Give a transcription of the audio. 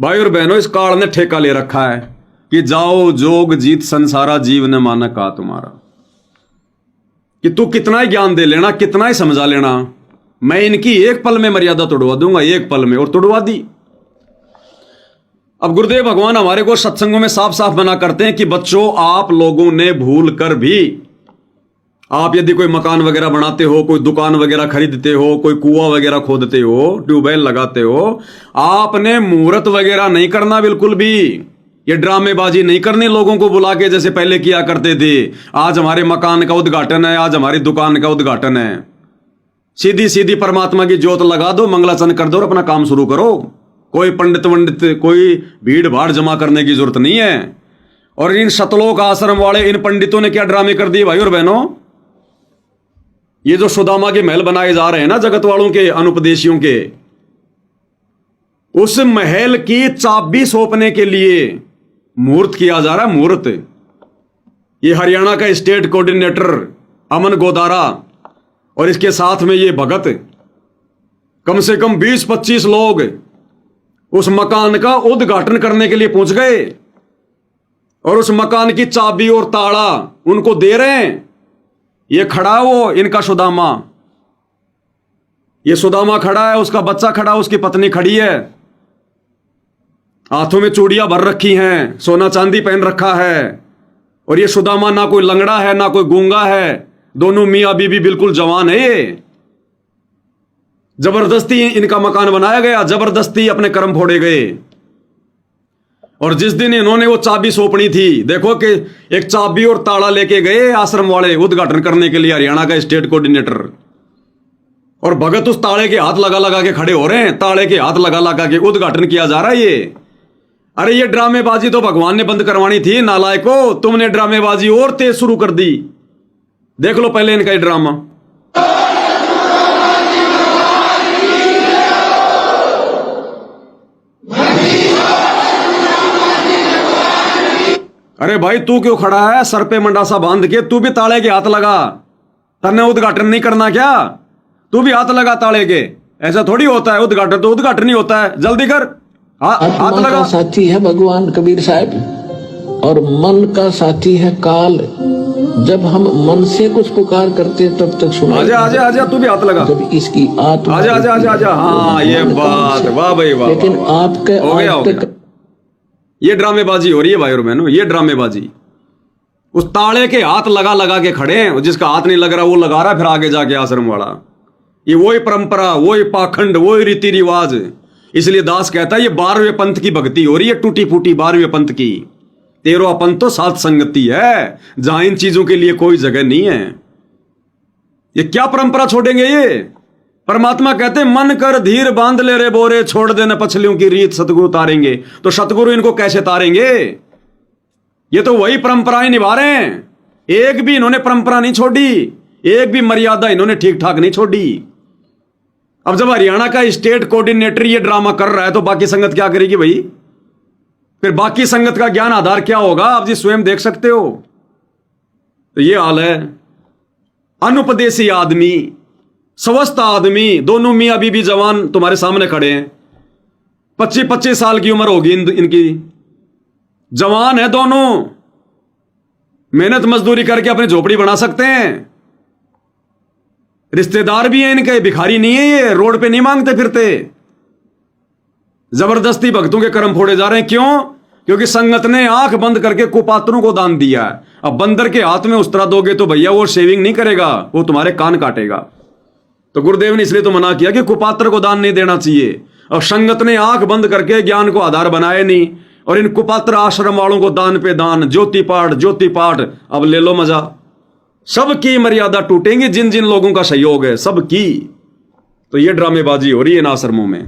भाई और बहनों, इस काल ने ठेका ले रखा है कि जाओ जोग जीत संसारा, जीव न माना का तुम्हारा। कि तू कितना ही ज्ञान दे लेना, कितना ही समझा लेना, मैं इनकी एक पल में मर्यादा तोड़वा दूंगा, एक पल में। और तोड़वा दी। अब गुरुदेव भगवान हमारे को सत्संगों में साफ साफ मना करते हैं कि बच्चों, आप लोगों ने भूल कर भी, आप यदि कोई मकान वगैरह बनाते हो, कोई दुकान वगैरह खरीदते हो, कोई कुआं वगैरह खोदते हो, ट्यूबवेल लगाते हो, आपने मुहूर्त वगैरह नहीं करना बिल्कुल भी। ये ड्रामेबाजी नहीं करनी लोगों को बुला के, जैसे पहले किया करते थे। आज हमारे मकान का उद्घाटन है, आज हमारी दुकान का उद्घाटन है। सीधी सीधी परमात्मा की ज्योत लगा दो, मंगलाचरण कर दो और अपना काम शुरू करो। कोई पंडित वंडित, कोई भीड़ भाड़ जमा करने की जरूरत नहीं है। और इन सतलोक आश्रम वाले इन पंडितों ने क्या ड्रामे कर दिए भाई और बहनों। ये जो सुदामा के महल बनाए जा रहे हैं ना जगत वालों के, अनुपदेशियों के, उस महल की चाबी सौंपने के लिए मुहूर्त किया जा रहा है, मुहूर्त। ये हरियाणा का स्टेट कोऑर्डिनेटर अमन गोदारा और इसके साथ में ये भगत, कम से कम 20-25 लोग उस मकान का उद्घाटन करने के लिए पहुंच गए और उस मकान की चाबी और ताला उनको दे रहे हैं। ये खड़ा है वो इनका सुदामा, ये सुदामा खड़ा है, उसका बच्चा खड़ा है, उसकी पत्नी खड़ी है, हाथों में चूड़ियां भर रखी हैं, सोना चांदी पहन रखा है। और ये सुदामा ना कोई लंगड़ा है ना कोई गूंगा है, दोनों मियां बीबी बिल्कुल जवान है। ये जबरदस्ती इनका मकान बनाया गया, जबरदस्ती अपने कर्म फोड़े गए। और जिस दिन इन्होंने वो चाबी सौंपनी थी, देखो कि एक चाबी और ताला लेके गए आश्रम वाले उद्घाटन करने के लिए, हरियाणा का स्टेट कोऑर्डिनेटर। और भगत उस ताले के हाथ लगा लगा के खड़े हो रहे हैं, ताले के हाथ लगा लगा के उद्घाटन किया जा रहा है ये। अरे ये ड्रामेबाजी तो भगवान ने बंद करवानी थी नालायको, तुमने ड्रामेबाजी और तेज शुरू कर दी। देख लो पहले इनका ये ड्रामा। अरे भाई तू क्यों खड़ा है सर पे मंडासा बांध के, तू भी ताले के हाथ लगा। तन्ने उद्घाटन नहीं करना क्या? तू भी हाथ लगा ताले के। ऐसा थोड़ी होता है, उद्घाटन तो उद्घाटन ही होता है, जल्दी कर। हाथ लगा। का साथी है भगवान कबीर साहब और मन का साथी है काल। जब हम मन से कुछ पुकार करते तब तक सुना। आजा आजा आजा, तू भी हाथ लगा। जब इसकी आत्मा। आजा आजा आजा आजा। हाँ ये बात, वाह भाई वाह। लेकिन आपके हो गया। ये ड्रामेबाजी हो रही है भाई और बहनों, ये ड्रामेबाजी। उस ताले के हाथ लगा लगा के खड़े हैं, जिसका हाथ नहीं लग रहा वो लगा रहा, फिर आगे जाके आश्रम वाला। ये वही परंपरा, वही पाखंड, वही रीति रिवाज। इसलिए दास कहता है ये 12वें पंथ की भक्ति हो रही है, टूटी फूटी 12वें पंथ की। 13वां पंथ तो सात संगति है, जहां इन चीजों के लिए कोई जगह नहीं है। ये क्या परंपरा छोड़ेंगे ये? परमात्मा कहते मन कर धीर बांध ले रे बोरे, छोड़ देना पछलियों की रीत सतगुरु तारेंगे। तो सतगुरु इनको कैसे तारेंगे? ये तो वही परंपराएं निभा रहे हैं। एक भी इन्होंने परंपरा नहीं छोड़ी, एक भी मर्यादा इन्होंने ठीक ठाक नहीं छोड़ी। अब जब हरियाणा का स्टेट कोऑर्डिनेटर ये ड्रामा कर रहा है तो बाकी संगत क्या करेगी भाई? फिर बाकी संगत का ज्ञान आधार क्या होगा? आप जी स्वयं देख सकते हो। तो ये हाल है। अनुपदेशी आदमी, स्वस्थ आदमी, दोनों मियां बीबी जवान तुम्हारे सामने खड़े हैं। 25-25 साल की उम्र होगी इनकी, जवान है दोनों, मेहनत मजदूरी करके अपनी झोपड़ी बना सकते हैं। रिश्तेदार भी हैं इनके, भिखारी नहीं है ये, रोड पे नहीं मांगते फिरते। जबरदस्ती भक्तों के कर्म फोड़े जा रहे हैं। क्यों? क्योंकि संगत ने आंख बंद करके कुपात्रों को दान दिया है। अब बंदर के हाथ में उस्तरा दोगे तो भैया वो शेविंग नहीं करेगा, वो तुम्हारे कान काटेगा। तो गुरुदेव ने इसलिए तो मना किया कि कुपात्र को दान नहीं देना चाहिए। और संगत ने आंख बंद करके ज्ञान को आधार बनाए नहीं, और इन कुपात्र आश्रम वालों को दान पे दान, ज्योति पाठ। अब ले लो मजा। सबकी मर्यादा टूटेंगी जिन जिन लोगों का सहयोग है, सबकी। तो ये ड्रामेबाजी हो रही है इन आश्रमों में।